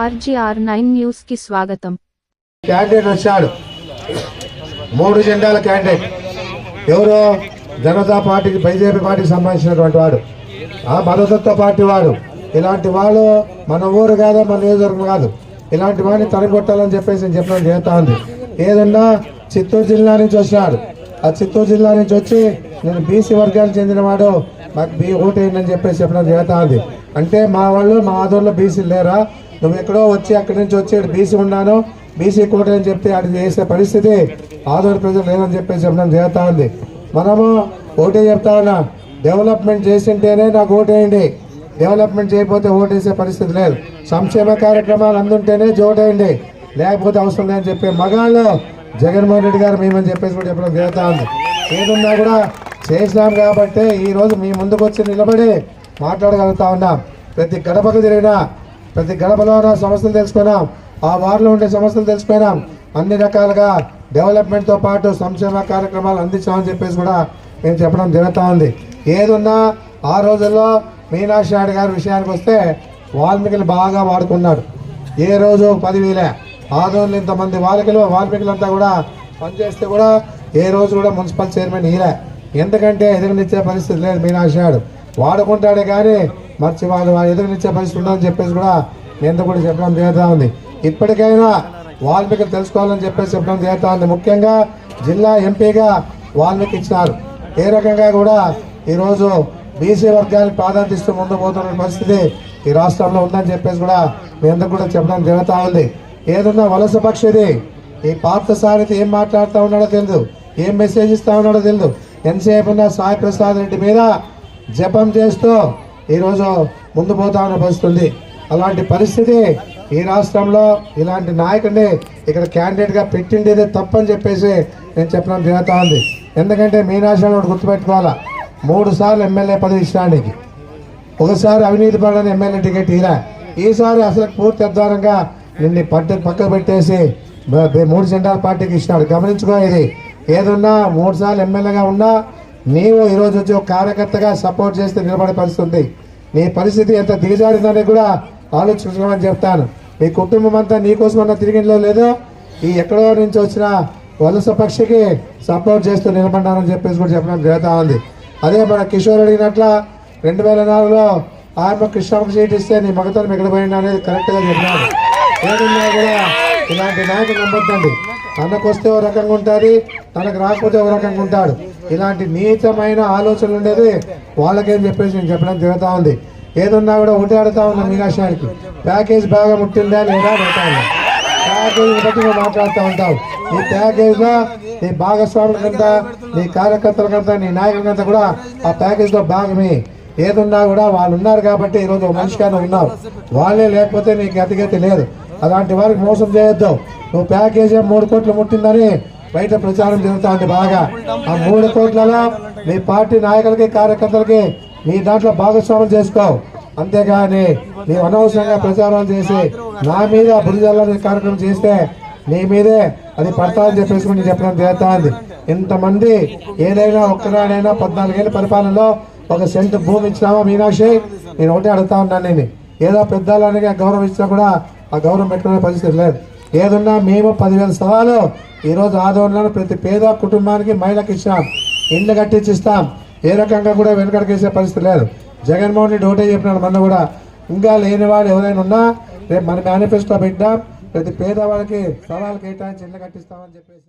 RGR9 news కి స్వాగతం. Candidate వచ్చాడు, 3 జెండాల క్యాండిడేట్. ఎవరో జనతా పార్టీకి బీజేపీ పార్టీకి సంబంధించినటువంటి వాడు, ఆ మద్దతు పార్టీ వాడు. ఇలాంటి వాళ్ళు మన ఊరు కాదు, మన నియోజకవర్గం కాదు. ఇలాంటి వాడిని తరిగొట్టాలని చెప్పేసి చెప్పడం జరుగుతా ఉంది. ఏదన్నా చిత్తూరు జిల్లా నుంచి వచ్చినాడు, ఆ చిత్తూరు జిల్లా నుంచి వచ్చి నేను బీసీ వర్గానికి చెందినవాడు, మాకు ఓటేయండి చెప్పేసి చెప్పడం జరుగుతా ఉంది. అంటే మా వాళ్ళు మా ఆదోళనలో బీసీలు లేరా, నువ్వు ఎక్కడో వచ్చి అక్కడి నుంచి వచ్చి బీసీ ఉన్నాను, బీసీ కోట అని చెప్తే అది చేసే పరిస్థితి ఆదోళన ప్రజలు లేదని చెప్పేసి చెప్పడం జరుగుతా ఉంది. మనము ఓటే చెప్తా ఉన్నా, డెవలప్మెంట్ చేసింటేనే నాకు ఓటేయండి, డెవలప్మెంట్ చేయకపోతే ఓటేసే పరిస్థితి లేదు. సంక్షేమ కార్యక్రమాలు అందుంటేనే ఓటేయండి, లేకపోతే అవసరం లేదని చెప్పే మగాళ్ళు జగన్మోహన్ రెడ్డి గారు మేమని చెప్పేసి కూడా చెప్పడం జరుగుతూ ఉంది. ఏదున్నా కూడా చేసినాం కాబట్టి ఈరోజు మీ ముందుకు వచ్చి నిలబడి మాట్లాడగలుగుతా ఉన్నాం. ప్రతి గడపకు తిరిగినా, ప్రతి గడపలో ఉన్న సమస్యలు తెలుసుకున్నాం, ఆ వార్డులో ఉండే సమస్యలు తెలుసుకున్నాం. అన్ని రకాలుగా డెవలప్మెంట్తో పాటు సంక్షేమ కార్యక్రమాలు అందించామని చెప్పేసి కూడా మేము చెప్పడం జరుగుతూ ఉంది. ఏదున్నా ఆ రోజుల్లో మీనాక్షి నాయుడు గారి విషయానికి వస్తే వాల్మీకులు బాగా వాడుకున్నాడు. ఏ రోజు 10,000 ఆదోళన ఇంతమంది వాల్మీకులంతా కూడా పనిచేస్తే కూడా ఏ రోజు కూడా మున్సిపల్ చైర్మన్ ఇలే. ఎందుకంటే ఎదుగునిచ్చే పరిస్థితి లేదు. మీనాక్షి నాయుడు వాడుకుంటాడే కానీ మర్చి వాళ్ళు ఎదుగునిచ్చే పరిస్థితి ఉందని చెప్పేసి కూడా నేను కూడా చెప్పడం జరుగుతూ ఉంది. ఇప్పటికైనా వాల్మీకులు తెలుసుకోవాలని చెప్పేసి చెప్పడం జరుగుతూ ఉంది. ముఖ్యంగా జిల్లా ఎంపీగా వాల్మీకి ఇచ్చినారు. ఏ రకంగా కూడా ఈరోజు బీసీ వర్గానికి ప్రాధాన్యత ఇస్తూ ముందు పోతున్న పరిస్థితి ఈ రాష్ట్రంలో ఉందని చెప్పేసి కూడా మీ అందరూ కూడా చెప్పడం జరుగుతూ ఉంది. ఏదన్నా వలస పక్షిది ఈ పాత సారితో ఏం మాట్లాడుతూ ఉన్నాడో తెలియదు, ఏం మెసేజ్ ఇస్తా ఉన్నాడో తెలియదు. ఎంతసేపు ఉన్న సాయి ప్రసాద్ రెడ్డి మీద జపం చేస్తూ ఈరోజు ముందు పోతా ఉన్న పరిస్థితి. అలాంటి పరిస్థితి ఈ రాష్ట్రంలో ఇలాంటి నాయకుడిని ఇక్కడ క్యాండిడేట్గా పెట్టిండేదే తప్పని చెప్పేసి నేను చెప్పడం జరుగుతూ ఉంది. ఎందుకంటే మీనాక్షి నాయుడు గుర్తుపెట్టుకోవాలా, 3 సార్లు ఎమ్మెల్యే పదవి ఇష్టానికి, ఒకసారి అవినీతి పడని ఎమ్మెల్యే టికెట్ ఇలా, ఈసారి అసలు పూర్తి అధ్వానంగా నిన్ను పక్కకు పెట్టేసి 3 జెండాల పార్టీకి ఇచ్చినాడు. గమనించుకో, ఇది ఏదున్నా 3 సార్లు ఎమ్మెల్యేగా ఉన్నా నీవు ఈరోజు వచ్చి ఒక కార్యకర్తగా సపోర్ట్ చేస్తే నిలబడే పరిస్థితి ఉంది. నీ పరిస్థితి ఎంత దిగజారిందని కూడా ఆలోచించుకోమని చెప్తాను. మీ కుటుంబం అంతా నీకోసమన్నా తిరిగిలో లేదో ఈ ఎక్కడో నుంచి వచ్చిన వలస పక్షికి సపోర్ట్ చేస్తూ నిలబడ్డానని చెప్పేసి కూడా చెప్పడం జరుగుతూ ఉంది. అదే మన కిషోర్ అడిగినట్ల 2004లో ఆయన కృష్ణకు సీట్ ఇస్తే నీ మగతనం ఎక్కడ పోయింది అనేది కరెక్ట్గా చెప్పినాడు. ఏదన్నా కూడా ఇలాంటి నాయకులు నమ్మొద్దండి. తనకు వస్తే ఓ రకంగా ఉంటుంది, తనకు రాకపోతే ఓ రకంగా ఉంటాడు. ఇలాంటి నీచమైన ఆలోచనలు ఉండేది వాళ్ళకేం చెప్పేసి నేను చెప్పడం జరుగుతూ ఉంది. ఏదన్నా కూడా ఒకటి ఆడుతూ ఉన్నా మీనాక్షి నాయుడికి ప్యాకేజ్ బాగా ముట్టిందా లేదా పెట్టాలి. ప్యాకేజ్ బట్టి నువ్వు మాట్లాడుతూ ఉంటావు. నీ ప్యాకేజ్లో నీ భాగస్వాములకంతా, నీ కార్యకర్తలకంతా, నీ నాయకులకంతా కూడా ఆ ప్యాకేజ్లో భాగమే. ఏదున్నా కూడా వాళ్ళు ఉన్నారు కాబట్టి ఈరోజు మనిషిగానే ఉన్నావు. వాళ్ళే లేకపోతే నీకు అతిగతి లేదు. అలాంటి వారికి మోసం చేయొద్దు. నువ్వు ప్యాకేజీ 3 కోట్లు ముట్టిందని బయట ప్రచారం జరుగుతూ ఉంది బాగా. ఆ 3 కోట్లలో నీ పార్టీ నాయకులకి కార్యకర్తలకి నీ దాంట్లో భాగస్వాములు చేసుకోవు. అంతేగాని నీవు అనవసరంగా ప్రచారాలు చేసి నా మీద బురిజల్లని కార్యక్రమం చేస్తే నీ మీదే అది పడతాదని చెప్పేసి నేను చెప్పడం జరుగుతూ ఉంది. ఇంతమంది ఏదైనా ఒక్కనాడైనా 14 ఏళ్ళ పరిపాలనలో 1 సెంట్ భూమి ఇచ్చినామా మీనాక్షి? నేను ఒకటే అడుగుతా ఉన్నాను. నేను ఏదో పెద్దలని గౌరవం ఇచ్చినా కూడా ఆ గౌరవం పెట్టుకునే పరిస్థితి లేదు. ఏదున్నా మేము 10,000 సవాలు ఈరోజు ఆదోళనలో ప్రతి పేద కుటుంబానికి మహిళకి ఇచ్చినాం, ఇండ్లు కట్టించి ఇస్తాం. ఏ రకంగా కూడా వెనకడికేసే పరిస్థితి లేదు. జగన్మోహన్ రెడ్డి ఒకటే చెప్పినాడు, మన కూడా ఇంకా లేనివాడు ఎవరైనా ఉన్నా రేపు మన మేనిఫెస్టో పెట్టాం, ప్రతి పేదవాళ్ళకి సవాలు కేటాయించి ఇండ్లు కట్టిస్తామని చెప్పేసి.